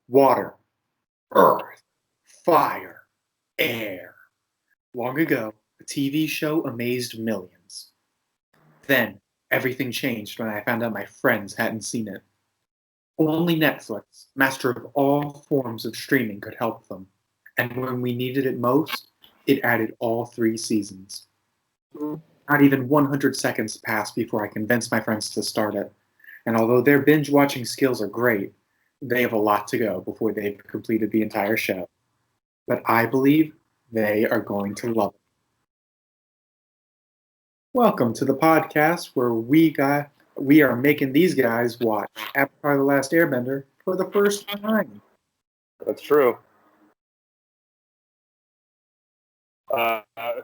water, earth, fire, air. Long ago, a TV show amazed millions. Then, everything changed when I found out my friends hadn't seen it. Only Netflix, master of all forms of streaming, could help them. And when we needed it most, it added all 3 seasons. Not even 100 seconds passed before I convinced my friends to start it. And although their binge watching skills are great, they have a lot to go before they've completed the entire show. But I believe they are going to love it. Welcome to the podcast where we are making these guys watch Avatar: The Last Airbender for the first time. That's true.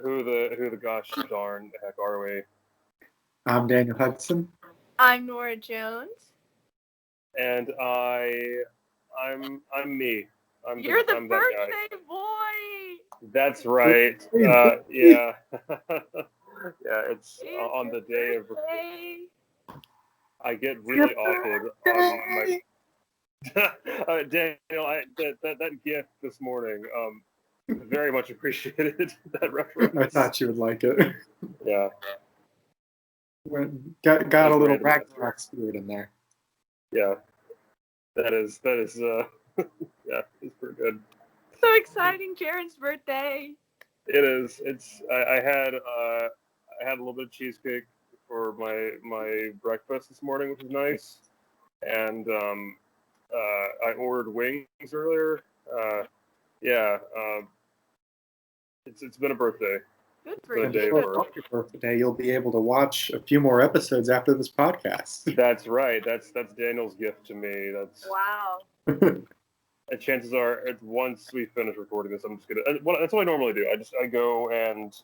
Who the gosh darn heck are we? I'm Daniel Hudson. I'm Nora Jones. And I'm me. You're the I'm birthday boy. That's right. Yeah. Yeah, it's on the day of. I get really awkward on my. Daniel, that gift this morning. Very much appreciated that reference. I thought you would like it. Yeah. Got a little Ragnarok spirit in there. Yeah. That is yeah, it's pretty good. So exciting, Jaren's birthday. It is. I had a little bit of cheesecake for my breakfast this morning, which was nice. And I ordered wings earlier. It's been a birthday. Good for Good you. day For your birthday, you'll be able to watch a few more episodes after this podcast. That's right. That's Daniel's gift to me. That's Wow. And chances are, once we finish recording this, I'm just gonna. Well, that's what I normally do. I go and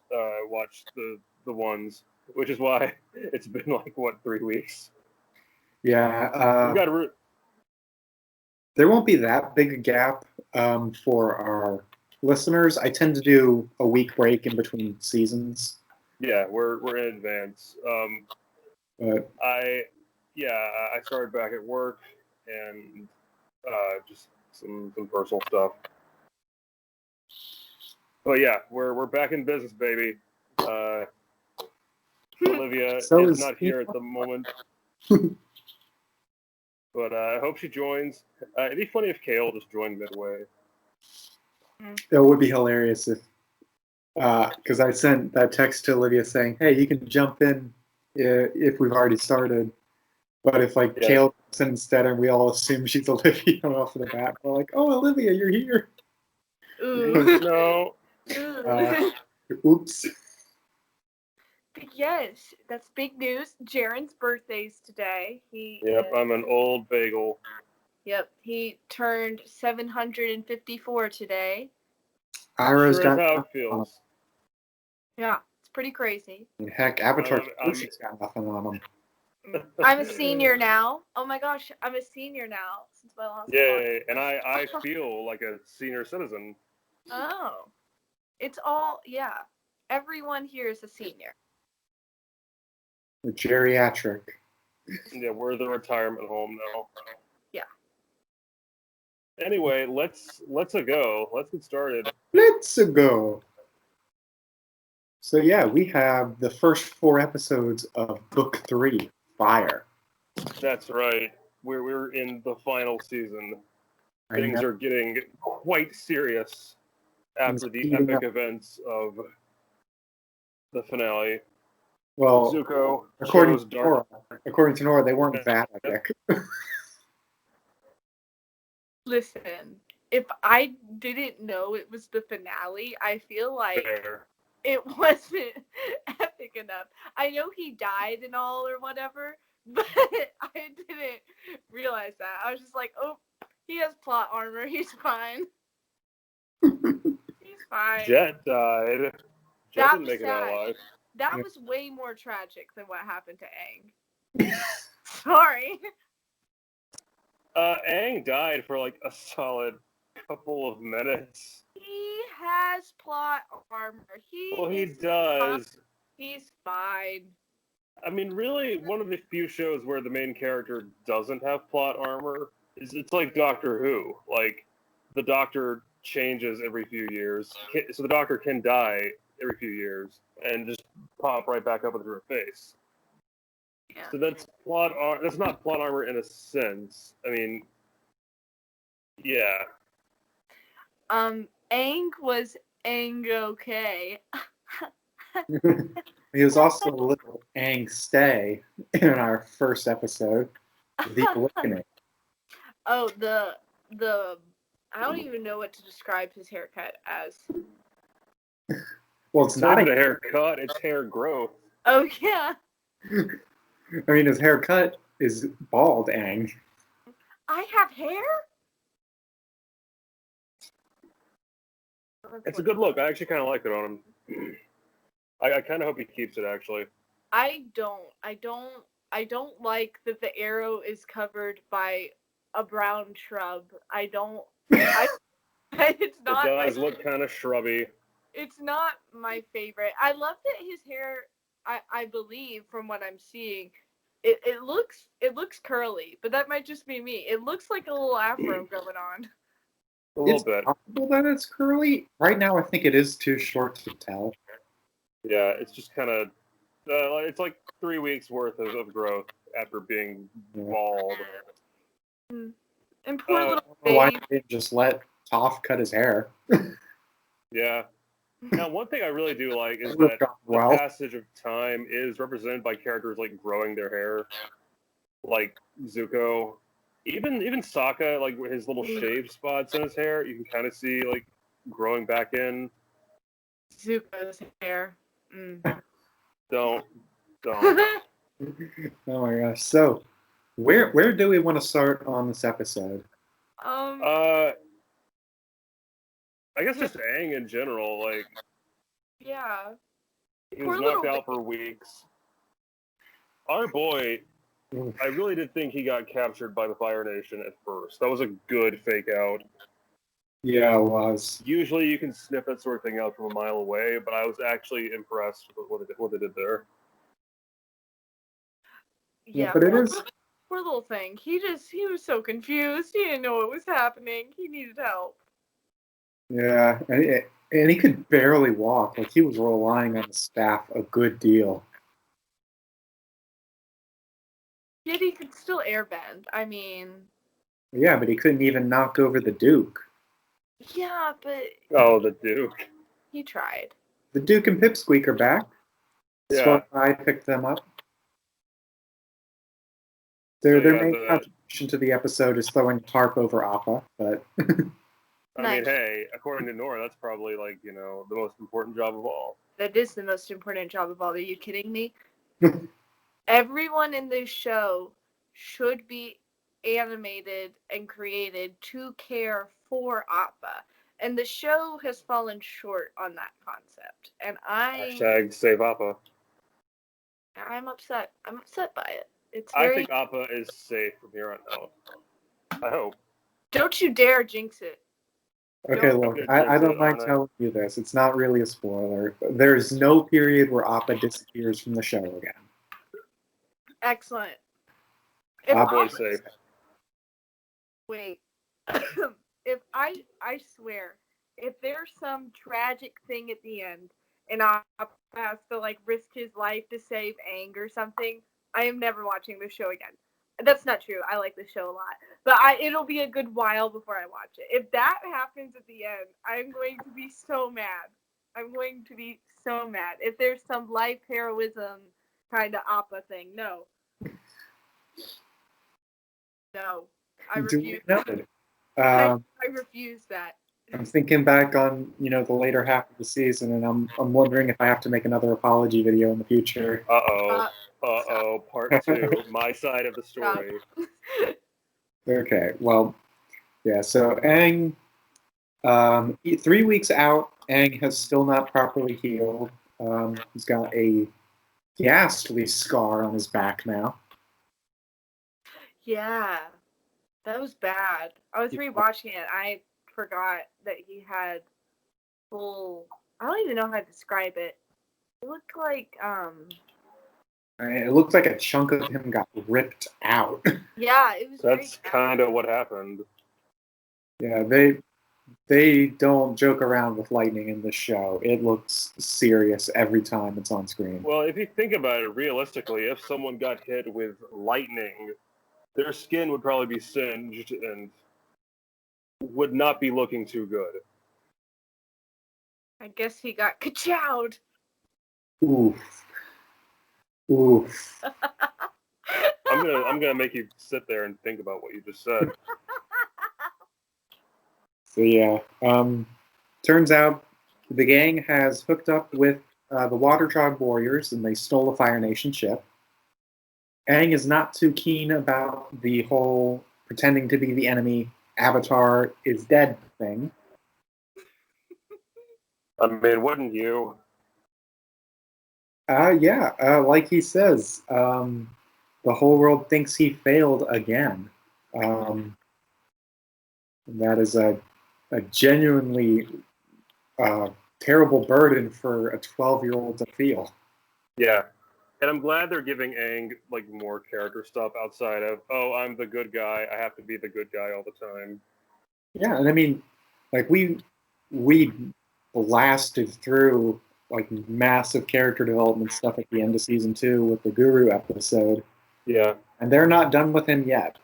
watch the ones, which is why it's been like 3 weeks. Yeah. We've got there won't be that big a gap for our listeners. I tend to do a week break in between seasons. Yeah, we're in advance. But I started back at work and just some personal stuff. But yeah, we're back in business, baby. Olivia is not here at the moment. But I hope she joins. It'd be funny if Kale just joined midway. it would be hilarious if, because I sent that text to Olivia saying, "Hey, you can jump in if we've already started." But if Kale jumps in instead, and we all assume she's Olivia off the bat, we're like, "Oh, Olivia, you're here." Ooh. No. Oops. Yes, that's big news. Jaren's birthday's today. Yep, I'm an old bagel. Yep, he turned 754 today. Ira's Sure got is how it feels. Yeah, it's pretty crazy. Heck, Avatar 2's got nothing on him. I'm a senior now. Oh my gosh, I'm a senior now since my last Yay, and I feel like a senior citizen. Oh. It's all, yeah. Everyone here is a senior. The geriatric. Yeah, we're the retirement home now. Yeah. Anyway, let's go. Let's get started. Let's go. So yeah, we have the first 4 episodes of Book 3, Fire. That's right. We're in the final season. Things are getting quite serious after the epic events of the finale. Well, Zuko according to Nora, they weren't that epic. Listen, if I didn't know it was the finale, I feel like it wasn't epic enough. I know he died and all or whatever, but I didn't realize that. I was just like, oh, he has plot armor. He's fine. He's fine. Jet died. Jet didn't make it out alive. That was way more tragic than what happened to Aang. Sorry. Aang died for like a solid couple of minutes. He has plot armor. He does. He's fine. I mean, really, one of the few shows where the main character doesn't have plot armor It's like Doctor Who. Like, the Doctor changes every few years, so the Doctor can die every few years and just pop right back up into her face. Yeah. So that's that's not plot armor in a sense. I mean, yeah. Aang was Aang-okay. He was also a little angstay in our first episode, The Awakening. Oh, the I don't even know what to describe his haircut as. Well, it's It's not not even a haircut; it's hair growth. Oh yeah. I mean, his haircut is bald, Aang. I have hair? It's a good look. I actually kind of like it on him. I kind of hope he keeps it. Actually, I don't like that the arrow is covered by a brown shrub. It's not. it does look kind of shrubby. It's not my favorite. I love that his hair. I believe from what I'm seeing, it looks curly, but that might just be me. It looks like a little afro going on. A little It's bit. possible that it's curly. Right now, I think it is too short to tell. Yeah, it's just kind of. It's like 3 weeks worth of growth after being bald. And poor little Why babe. they didn't just let Toph cut his hair? Yeah. Now, one thing I really do like is Would've that gone the well. passage of time is represented by characters like growing their hair, like Zuko. Even Sokka, like his little shaved spots in his hair, you can kind of see like growing back in. Zuko's hair. Don't. Oh my gosh! So, where do we want to start on this episode? I guess just Aang in general. Like, Yeah. he was knocked out for weeks. Our boy, I really did think he got captured by the Fire Nation at first. That was a good fake out. Yeah, it was. Usually you can sniff that sort of thing out from a mile away, but I was actually impressed with what they did there. Yeah, but it is. Poor little thing. He was so confused. He didn't know what was happening. He needed help. Yeah, and he could barely walk. Like, he was relying on the staff a good deal. Yet he could still airbend. I mean, Yeah, but he couldn't even knock over the Duke. yeah, but Oh, the Duke. he tried. The Duke and Pipsqueak are back. Yeah. I picked them up. So, Their yeah, main contribution to the episode is throwing tarp over Appa, but I mean, hey, according to Nora, that's probably like, the most important job of all. That is the most important job of all. Are you kidding me? Everyone in this show should be animated and created to care for Appa. And the show has fallen short on that concept. And Hashtag save Appa. I'm upset. I'm upset by it. I think Appa is safe from here on out. I hope. Don't you dare jinx it. okay, look, I don't mind telling you this. It's not really a spoiler. There's no period where Appa disappears from the show again. Excellent. Appa's safe. Wait. If I swear, if there's some tragic thing at the end and Appa has to risk his life to save Aang or something, I am never watching this show again. That's not true. I like this show a lot. But it'll be a good while before I watch it. If that happens at the end, I'm going to be so mad. I'm going to be so mad. If there's some life heroism kind of Appa thing, no. No. I refuse that. I refuse that. I'm thinking back on, the later half of the season, and I'm wondering if I have to make another apology video in the future. Part 2, my side of the story. Okay, well, yeah, so Aang, 3 weeks out, Aang has still not properly healed. He's got a ghastly scar on his back now. Yeah, that was bad. I was rewatching it. I forgot that he had full. I don't even know how to describe it. It looked like It looks like a chunk of him got ripped out. Yeah, it was. That's kind of what happened. Yeah, they don't joke around with lightning in this show. It looks serious every time it's on screen. Well, if you think about it realistically, if someone got hit with lightning, their skin would probably be singed and would not be looking too good. I guess he got ka-chowed. Oof. Oof. I'm gonna make you sit there and think about what you just said. So yeah, turns out the gang has hooked up with the Watertrog warriors, and they stole a Fire Nation ship. Aang is not too keen about the whole pretending to be the enemy, Avatar is dead thing. I mean, wouldn't you? Yeah, like he says, the whole world thinks he failed again. That is a genuinely terrible burden for a 12-year-old to feel. Yeah. And I'm glad they're giving Aang like more character stuff outside of, oh, I'm the good guy, I have to be the good guy all the time. Yeah, and I mean, like we blasted through like massive character development stuff at the end of season 2 with the Guru episode. Yeah. And they're not done with him yet.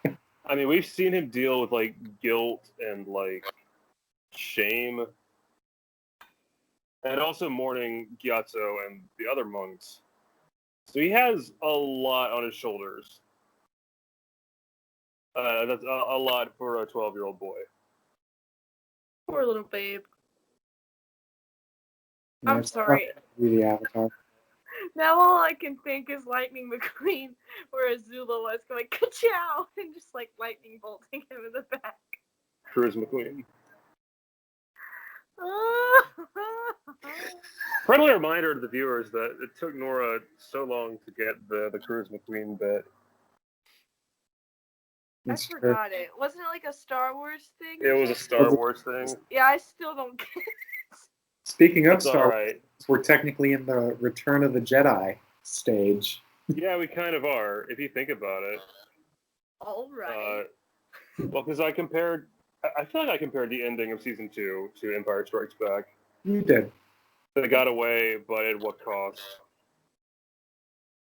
I mean, we've seen him deal with like guilt and like shame. And also mourning Gyatso and the other monks. So he has a lot on his shoulders. That's a lot for a 12-year-old boy. Poor little babe. Yeah, I'm it's sorry. tough to be the Avatar. Now all I can think is Lightning McQueen, where Azula was going ka-chow and just like lightning bolting him in the back. Cruz McQueen. Friendly reminder to the viewers that it took Nora so long to get the Cruz McQueen bit. I forgot it. Wasn't it like a Star Wars thing? It was a Star Wars thing. Yeah, I still don't get it. Speaking of It's Star all Wars, right. we're technically in the Return of the Jedi stage. Yeah, we kind of are, if you think about it. All right. Well, because I feel like I compared the ending of season 2 to Empire Strikes Back. You did. They got away, but at what cost?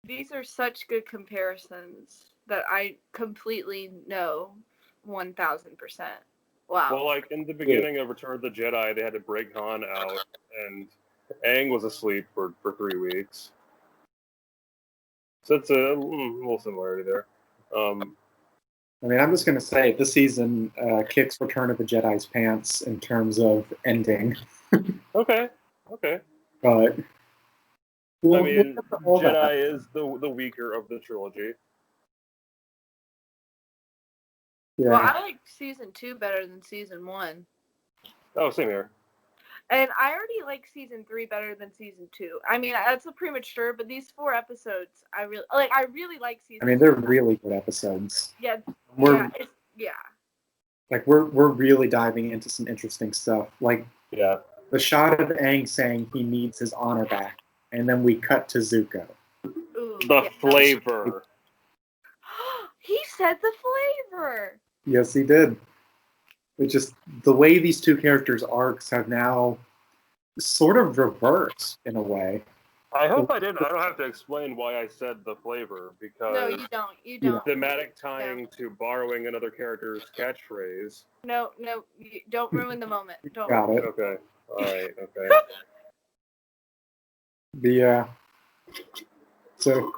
These are such good comparisons that I completely know 1,000%. Wow. Well, like in the beginning of Return of the Jedi, they had to break Han out, and Aang was asleep for 3 weeks. So it's a little similarity there. I mean, I'm just going to say this season kicks Return of the Jedi's pants in terms of ending. Okay. But I mean, Jedi is the weaker of the trilogy. Yeah. Well, I like season 2 better than season 1. Oh, same here. And I already like season 3 better than season 2. I mean, that's a premature, but these 4 episodes, I really like season. I mean, they're really good episodes. Yeah. We're yeah. like we're really diving into some interesting stuff. Like the shot of Aang saying he needs his honor back, and then we cut to Zuko. Ooh, the flavor. He said the flavor. Yes, he did. It's just the way these two characters' arcs have now sort of reversed in a way. I hope I didn't. I don't have to explain why I said the flavor, because No, you don't. You don't. Thematic tying to borrowing another character's catchphrase. No, don't ruin the moment. Don't. Got it. Okay. All right. Okay. So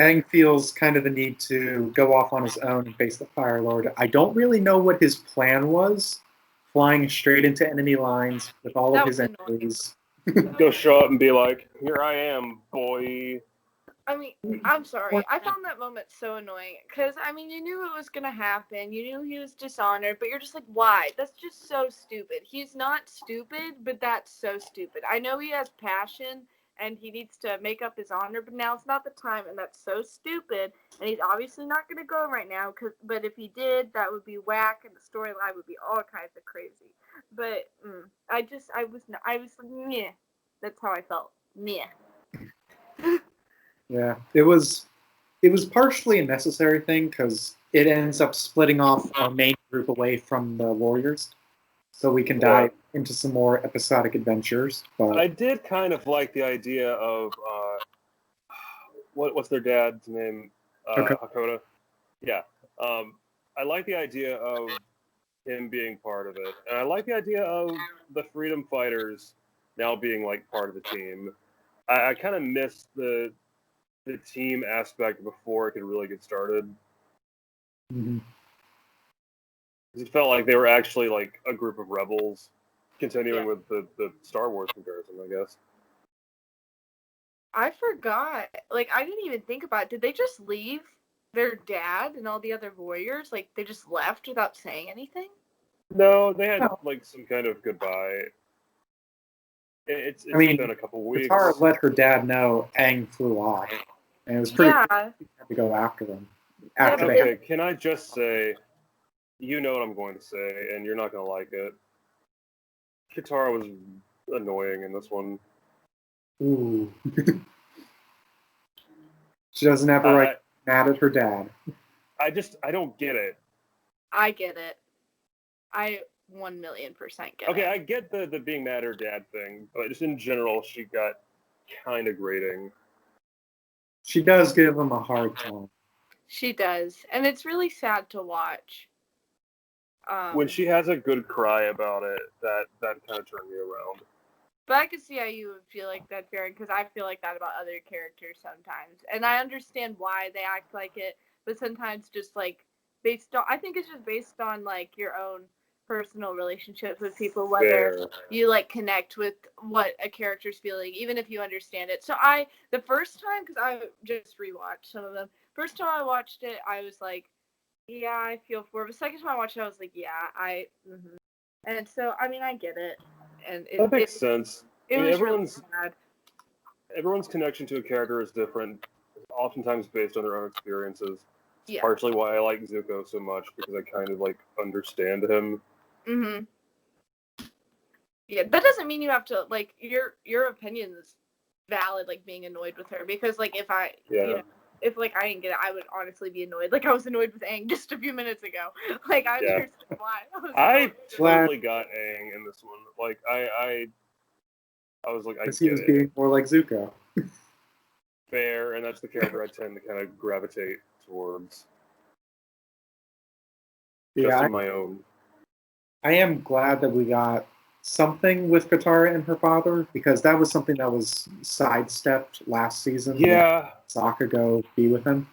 Aang feels kind of the need to go off on his own and face the Fire Lord. I don't really know what his plan was, flying straight into enemy lines with all of his enemies. Go show up and be like, "Here I am, boy." I mean, I'm sorry. I found that moment so annoying because, I mean, you knew it was going to happen. You knew he was dishonored, but you're just like, why? That's just so stupid. He's not stupid, but that's so stupid. I know he has passion and he needs to make up his honor, but now it's not the time, and that's so stupid. And he's obviously not going to go right now, but if he did, that would be whack, and the storyline would be all kinds of crazy. But I was meh. That's how I felt. Meh. Yeah, it was partially a necessary thing because it ends up splitting off our main group away from the warriors, so we can dive into some more episodic adventures. But I did kind of like the idea of what's their dad's name? Okay. Hakoda. Yeah. I like the idea of him being part of it, and I like the idea of the freedom fighters now being like part of the team. I kind of missed the team aspect before it could really get started. Mhm. It felt like they were actually like a group of rebels, continuing with the Star Wars comparison, I guess. I forgot. Like, I didn't even think about it. Did they just leave their dad and all the other warriors? Like, they just left without saying anything? No, they had No. like some kind of goodbye. It's I mean, been a couple weeks. Katara let her dad know Aang flew off, and it was pretty Yeah. to go after them. Yeah, After but they, Okay, can I just say, you know what I'm going to say, and you're not going to like it. Katara was annoying in this one. ooh, she doesn't have a right to be mad at her dad. I don't get it. I get it. I 1,000,000% get it. Okay, I get the being mad at her dad thing, but just in general, she got kind of grating. She does give him a hard time. She does. And it's really sad to watch. When she has a good cry about it, that kind of turned me around. But I can see how you would feel like that, Baron, because I feel like that about other characters sometimes. And I understand why they act like it, but sometimes just like based on, I think it's just based on like your own personal relationships with people, whether Fair. you like connect with what a character's feeling, even if you understand it. So the first time, because I just rewatched some of them, first time I watched it, I was like, yeah, I feel for it. But second time I watched it, I was like, yeah, And so, I mean, I get it. And That makes sense. it I mean, was really sad. everyone's connection to a character is different, oftentimes based on their own experiences. Yeah. Partially why I like Zuko so much, because I kind of like understand him. Mhm. Yeah, that doesn't mean you have to like your opinion is valid. Like being annoyed with her, because like if I if like I didn't get it, I would honestly be annoyed. Like I was annoyed with Aang just a few minutes ago. Like I understand why. I totally got Aang in this one. Like I was like, I Because he get was it. being more like Zuko. Fair, and that's the character I tend to kind of gravitate towards. Just in my own. I am glad that we got something with Katara and her father, because that was something that was sidestepped last season. Yeah. Sokka go be with him.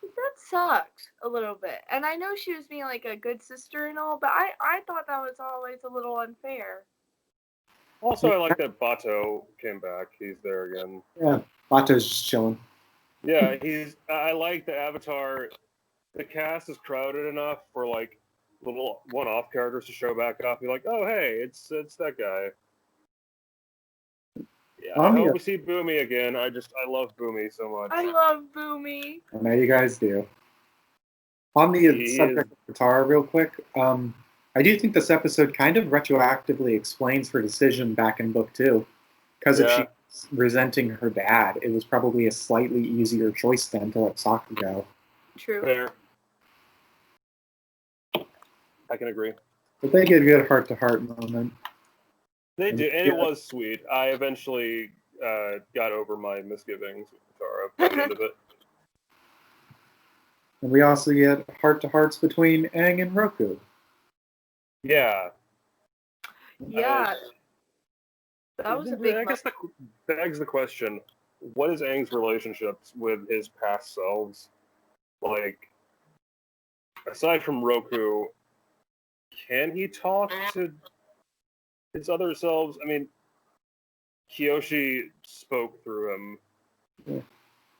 That sucked a little bit. And I know she was being like a good sister and all, but I thought that was always a little unfair. Also, I like that Bato came back. He's there again. Yeah, Bato's just chilling. Yeah, I like the Avatar. The cast is crowded enough for like little one-off characters to show back up. Be like, oh hey, it's that guy. Yeah, I hope we see Boomy again. I love Boomy so much. I love Boomy. I know you guys do. On the subject of Katara, real quick, I do think this episode kind of retroactively explains her decision back in book 2. Because if she's resenting her dad, it was probably a slightly easier choice then to let Sokka go. True. Fair. I can agree. But they get a good heart-to-heart moment. They do, and it was sweet. I eventually got over my misgivings with Katara by the end of it. And we also get heart-to-hearts between Aang and Roku. Yeah. Yeah. That was a big I guess that begs the question, what is Aang's relationships with his past selves? Like, aside from Roku, can he talk to his other selves? I mean, Kyoshi spoke through him. Yeah.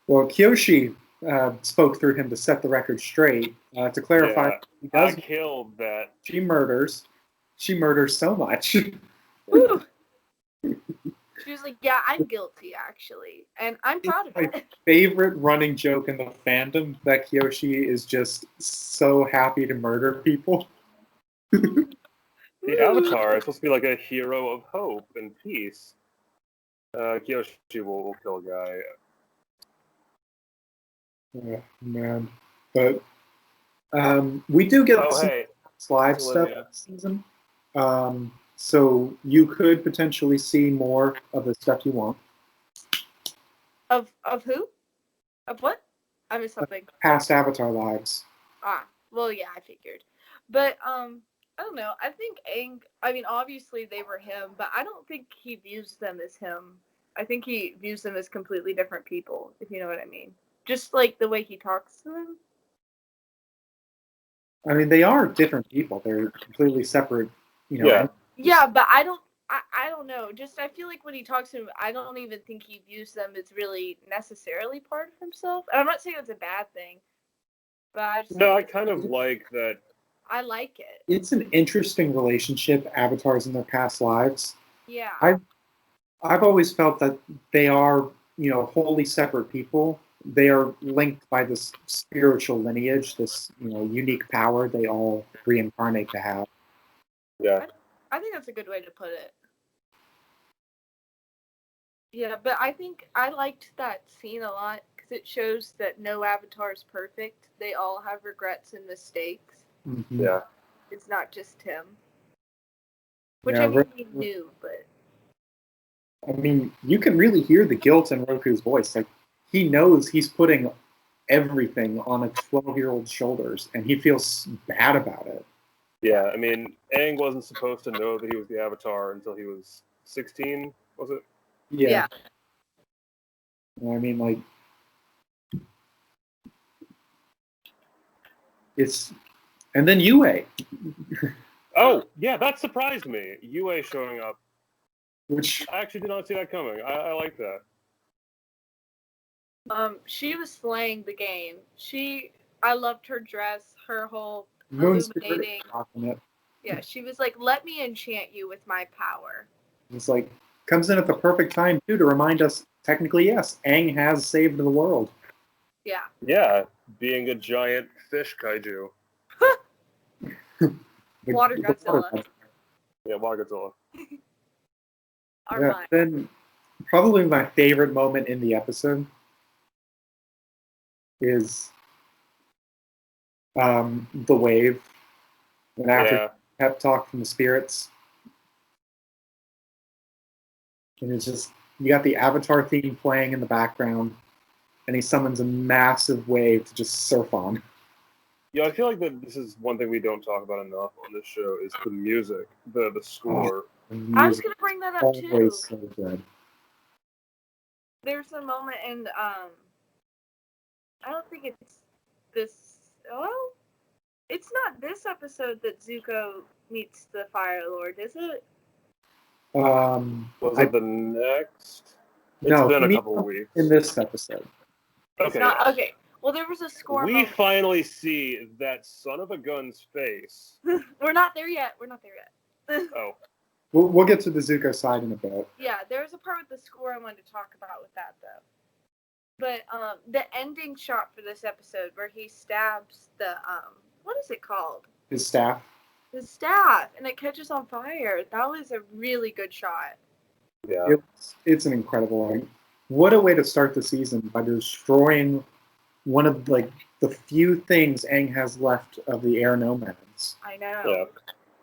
Well, Kyoshi spoke through him to set the record straight. To clarify, he does. I killed that. She murders. She murders so much. She was like, yeah, I'm guilty, actually. And I'm proud of it. My favorite running joke in the fandom that Kyoshi is just so happy to murder people. The Avatar is supposed to be like a hero of hope and peace. Kyoshi will kill a guy. Oh, man. But we do get Oh, some hey, live it's stuff Linnea. this season. So you could potentially see more of the stuff you want. Of who? Of what? I missed something. Past Avatar lives. Well, yeah, I figured. But I don't know. I think Aang. I mean, obviously they were him, but I don't think he views them as him. I think he views them as completely different people, if you know what I mean. Just like the way he talks to them. I mean, they are different people. They're completely separate, Yeah. Yeah, but I don't know. Just I feel like when he talks to him, I don't even think he views them as really necessarily part of himself. And I'm not saying it's a bad thing, but I just No, I think kind of like that. I like it. It's an interesting relationship, avatars in their past lives. Yeah. I've always felt that they are, wholly separate people. They are linked by this spiritual lineage, this, unique power they all reincarnate to have. Yeah. I think that's a good way to put it. Yeah, but I think I liked that scene a lot because it shows that no avatar is perfect. They all have regrets and mistakes. Mm-hmm. Yeah. It's not just him. Which Yeah, I mean, he knew, but I mean, you can really hear the guilt in Roku's voice. Like, he knows he's putting everything on a 12-year-old's shoulders, and he feels bad about it. Yeah. I mean, Aang wasn't supposed to know that he was the Avatar until he was 16, was it? Yeah. I mean, like, it's... And then Yue, Oh, yeah, that surprised me. Yue showing up. which... I actually did not see that coming. I like that. She was slaying the game. I loved her dress, her whole Moon's illuminating. it. Yeah, she was like, "Let me enchant you with my power." It's like, comes in at the perfect time, too, to remind us, technically, yes, Aang has saved the world. Yeah. Yeah, being a giant fish kaiju. Water Godzilla. Yeah, Water Godzilla. Yeah, then probably my favorite moment in the episode is the wave. And after pep talk from the spirits. And it's just, you got the Avatar theme playing in the background, and he summons a massive wave to just surf on. Yeah, I feel like that this is one thing we don't talk about enough on this show is the music, the score. I was gonna bring that up too. So good. There's a moment in I don't think it's this. Oh, it's not this episode that Zuko meets the Fire Lord, is it? Was it the next? It's been a couple of weeks. In this episode. Okay. Okay. Well, there was a score We moment. finally see that son of a gun's face. We're not there yet. Oh. We'll get to the Zuko side in a bit. Yeah, there's a part with the score I wanted to talk about with that, though. But the ending shot for this episode where he stabs the, what is it called? His staff. His staff, and it catches on fire. That was a really good shot. Yeah. It's an incredible art. What a way to start the season, by destroying one of the few things Aang has left of the air nomads. I know.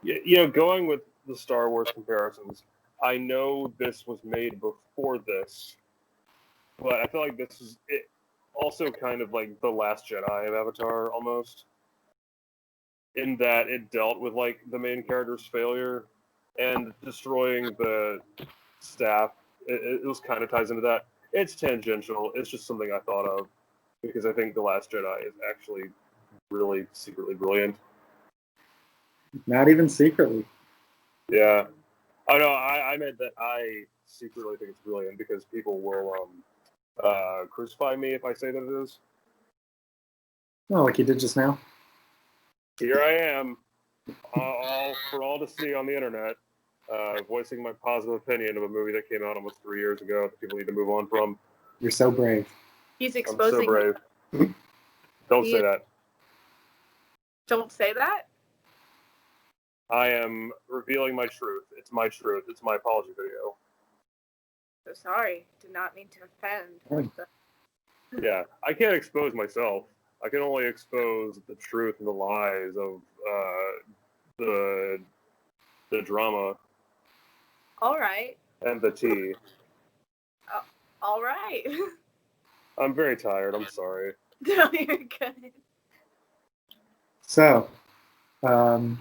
Yeah. Going with the Star Wars comparisons, I know this was made before this, but I feel like this is it. Also, kind of like the Last Jedi of Avatar, almost, in that it dealt with like the main character's failure and destroying the staff. It was kind of ties into that. It's tangential. It's just something I thought of because I think the Last Jedi is actually really secretly brilliant. Not even secretly. Yeah. Oh no, I meant that I secretly think it's brilliant because people will crucify me if I say that it is. Oh, like you did just now? Here I am, for all to see on the internet, voicing my positive opinion of a movie that came out almost 3 years ago that people need to move on from. You're so brave. He's exposing. I'm so brave. Don't say that. Don't say that? I am revealing my truth. It's my truth. It's my apology video. So sorry. Did not mean to offend. Yeah, I can't expose myself. I can only expose the truth and the lies of the drama All right. and the tea. All right. I'm very tired. I'm sorry. No, you're good. So, on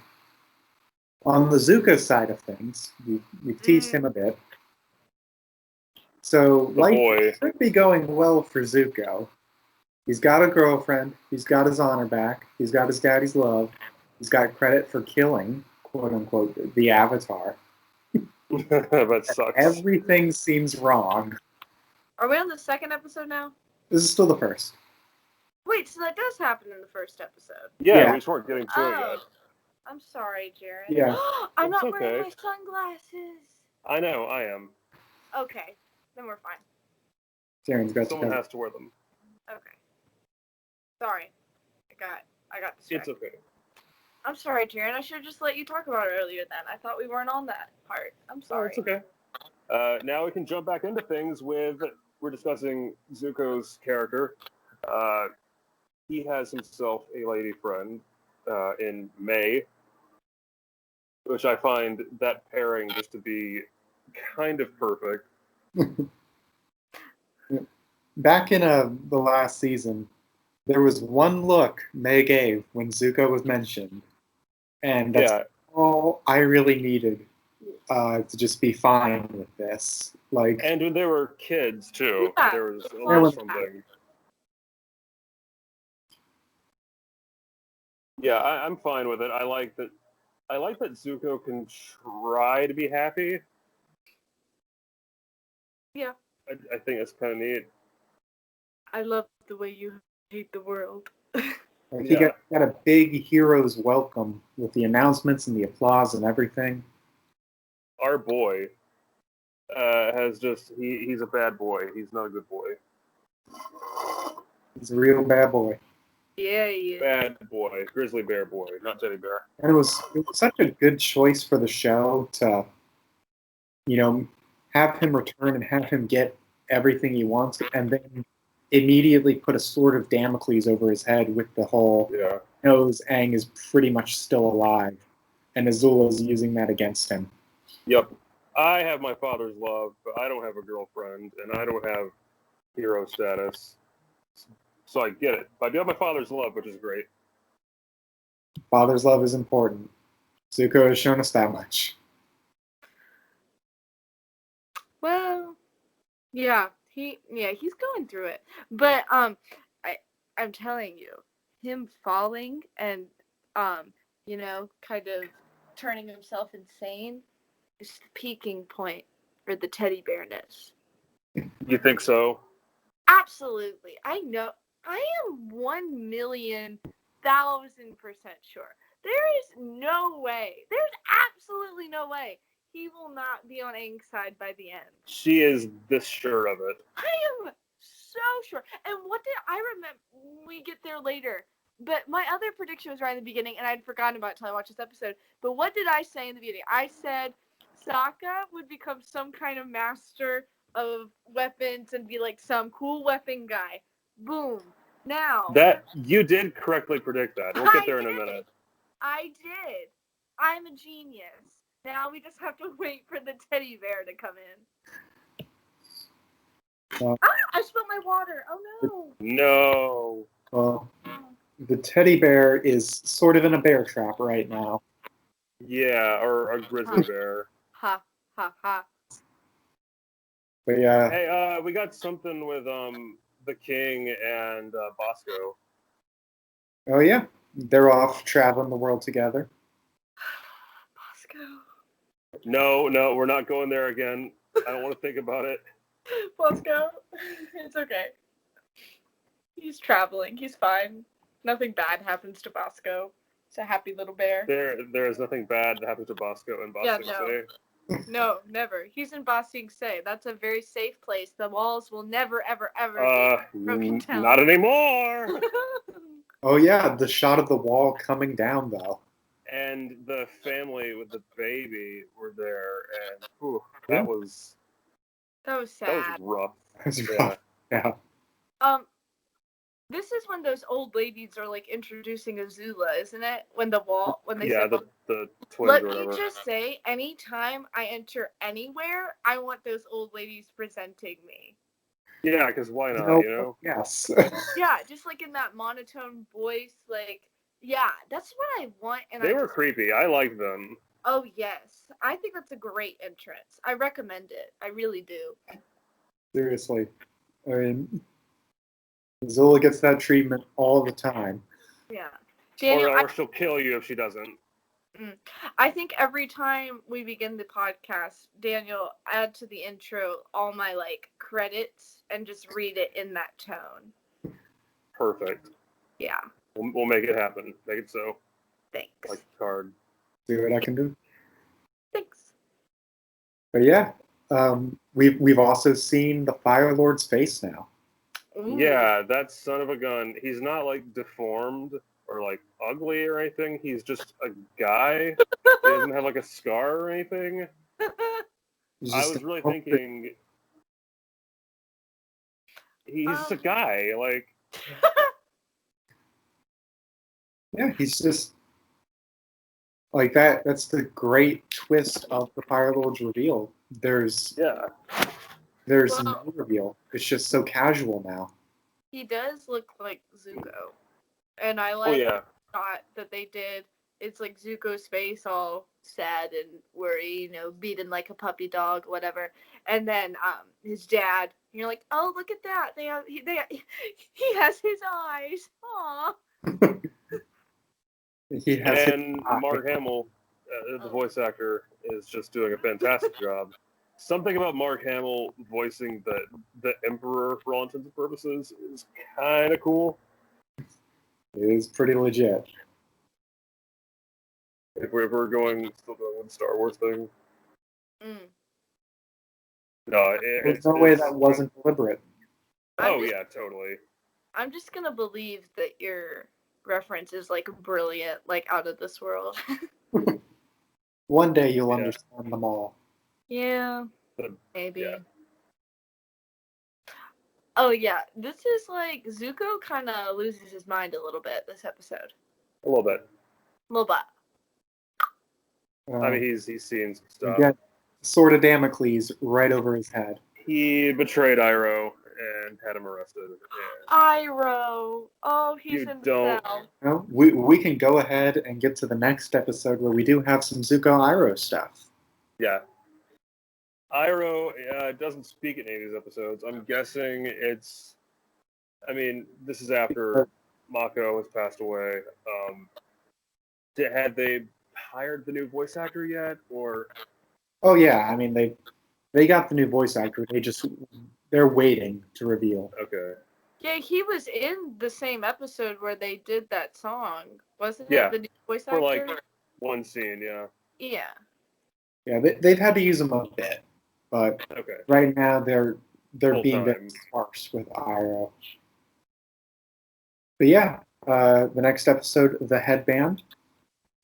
the Zuko side of things, we've teased him a bit. So, The life boy. should be going well for Zuko. He's got a girlfriend. He's got his honor back. He's got his daddy's love. He's got credit for killing, quote unquote, the Avatar. That sucks. Everything seems wrong. Are we on the second episode now? This is still the first. Wait, so that does happen in the first episode. Yeah, Yeah. we just weren't getting to it yet. I'm sorry, Jared. Yeah. I'm It's not wearing okay. my sunglasses. I know, I am. Okay, then we're fine. Jaren's got Someone to has to wear them. Okay. Sorry. I got distracted. It's okay. I'm sorry, Jared. I should have just let you talk about it earlier then. I thought we weren't on that part. I'm sorry. Oh, it's okay. Now we can jump back into things we're discussing Zuko's character. He has himself a lady friend in May, which I find that pairing just to be kind of perfect. Back in the last season, there was one look May gave when Zuko was mentioned, and that's all I really needed to just be fine with this. Like, And when they were kids too, Yeah, there was the always flashback. something. Yeah, I'm fine with it. I like that Zuko can try to be happy. Yeah. I think it's kind of neat. I love the way you hate the world. he got a big hero's welcome with the announcements and the applause and everything. Our boy has just he's a bad boy. He's not a good boy. He's a real bad boy. Yeah, he is. Bad boy, grizzly bear boy, not teddy bear. And it was such a good choice for the show to, have him return and have him get everything he wants, and then immediately put a sword of Damocles over his head with the whole knows Aang is pretty much still alive, and Azula's using that against him. Yep. I have my father's love, but I don't have a girlfriend, and I don't have hero status. So I get it. But I do have my father's love, which is great. Father's love is important. Zuko has shown us that much. Well, yeah, he's going through it. But I'm telling you, him falling and kind of turning himself insane is the peaking point for the teddy bearness. You think so? Absolutely. I know. I am 1,000,000,000% sure. There is no way. There's absolutely no way he will not be on Aang's side by the end. She is this sure of it. I am so sure. And what did I remember? We get there later. But my other prediction was right in the beginning, and I'd forgotten about it until I watched this episode. But what did I say in the beginning? I said Sokka would become some kind of master of weapons and be like some cool weapon guy. Boom. Now. That you did correctly predict that. We'll get there in a minute. I did. I'm a genius. Now we just have to wait for the teddy bear to come in. I spilled my water. Oh no. No. Well, the teddy bear is sort of in a bear trap right now. Yeah, or a grizzly bear. Ha ha ha. But yeah. Hey, we got something with the king and Bosco. Oh yeah, they're off traveling the world together. Bosco. No, we're not going there again. I don't want to think about it. Bosco, it's okay. He's traveling. He's fine. Nothing bad happens to Bosco. It's a happy little bear. There is nothing bad that happens to Bosco in Ba Sing Se. No, never. He's in Ba Sing Se. That's a very safe place. The walls will never, ever, ever be broken down. Not anymore. Oh yeah, the shot of the wall coming down though. And the family with the baby were there, and that was sad. That was rough. That's rough. Yeah. This is when those old ladies are like introducing Azula, isn't it? When they Yeah, say, the twins let or me whatever. just say, anytime I enter anywhere, I want those old ladies presenting me. Yeah, because why not, you know? Yes. Yeah, just like in that monotone voice, like, yeah, that's what I want. And They were creepy. I like them. Oh, yes. I think that's a great entrance. I recommend it. I really do. Seriously. I mean, Zola gets that treatment all the time. Yeah. Daniel, Or she'll kill you if she doesn't. I think every time we begin the podcast, Daniel, add to the intro all my like credits and just read it in that tone. Perfect. Yeah. We'll make it happen. Make it so. Thanks. Like a card. See what I can do. Thanks. But yeah, we've also seen the Fire Lord's face now. Ooh. Yeah, that son of a gun. He's not like deformed or like ugly or anything. He's just a guy. He doesn't have like a scar or anything. I was really thinking he's just a guy. Like, yeah, he's just like that. That's the great twist of the Fire Lord's reveal. There's no reveal. It's just so casual now. He does look like Zuko, and I like the shot that they did. It's like Zuko's face all sad and worried, you know, beaten like a puppy dog, whatever. And then his dad, and you're like, oh, look at that! He has his eyes. Aww. He has and Mark Hamill, the voice actor, is just doing a fantastic job. Something about Mark Hamill voicing the Emperor for all intents and purposes is kind of cool. It is pretty legit. If we're still going with the Star Wars thing. No, there's no way that wasn't deliberate. Yeah, totally. I'm just gonna believe that your reference is like brilliant, like out of this world. One day you'll understand them all. Yeah, maybe. Yeah. Oh yeah, this is like Zuko kind of loses his mind a little bit this episode. A little bit. A little bit. I mean, he's seeing some stuff. Got Sword of Damocles right over his head. He betrayed Iroh and had him arrested. Iroh. Oh, he's in the cell. No, we can go ahead and get to the next episode where we do have some Zuko Iroh stuff. Yeah. Iroh doesn't speak in any of these episodes. I'm guessing it's... I mean, this is after Mako has passed away. Had they hired the new voice actor yet, or? Oh yeah, I mean they got the new voice actor. They're waiting to reveal. Okay. Yeah, he was in the same episode where they did that song, wasn't it? The new voice actor? For like one scene, yeah. Yeah. Yeah, they've had to use him a bit, but right now they're being very sparse with Iroh. But yeah, the next episode, the Headband.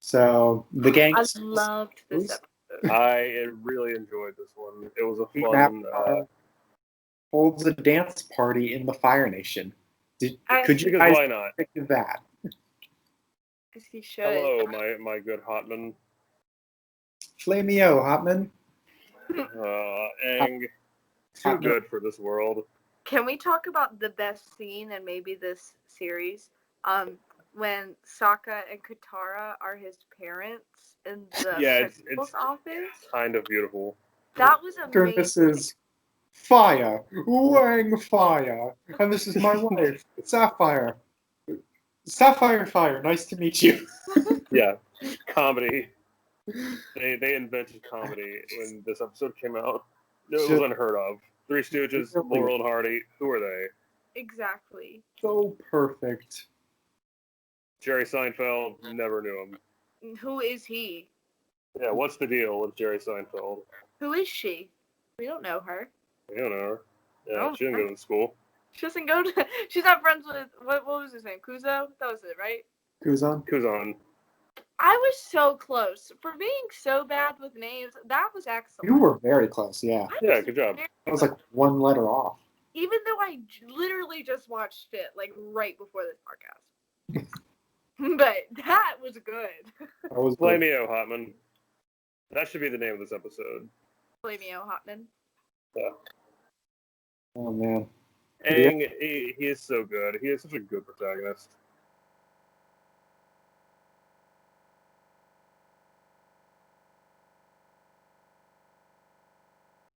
So the gang. I loved this episode. I really enjoyed this one. It was a fun. Holds a dance party in the Fire Nation. Could you guys why not? think of that? Because he should. Hello, my good Hotman. Flameo, Hotman. Aang. Too good for this world. Can we talk about the best scene in maybe this series? When Sokka and Katara are his parents in the principal's office. Kind of beautiful. That was amazing. This is Fire, Wang Fire, and this is my wife, Sapphire. Sapphire Fire, nice to meet you. Yeah, comedy. They invented comedy when this episode came out. It was unheard of. Three Stooges, Laurel and Hardy. Who are they? Exactly. So perfect. Jerry Seinfeld, never knew him. Who is he? Yeah, what's the deal with Jerry Seinfeld? Who is she? We don't know her. We don't know her. Yeah, she didn't go to school. She doesn't go to... She's not friends with... What was his name? Kuzo? That was it, right? Kuzan. I was so close. For being so bad with names, that was excellent. You were very close, yeah. Yeah, good job. That was like one letter off. even though I literally just watched it like right before this podcast. But that was good. I was Flamio Hotman. That should be the name of this episode. Flamio Hotman. Yeah. Oh man. Aang, he is so good. He is such a good protagonist.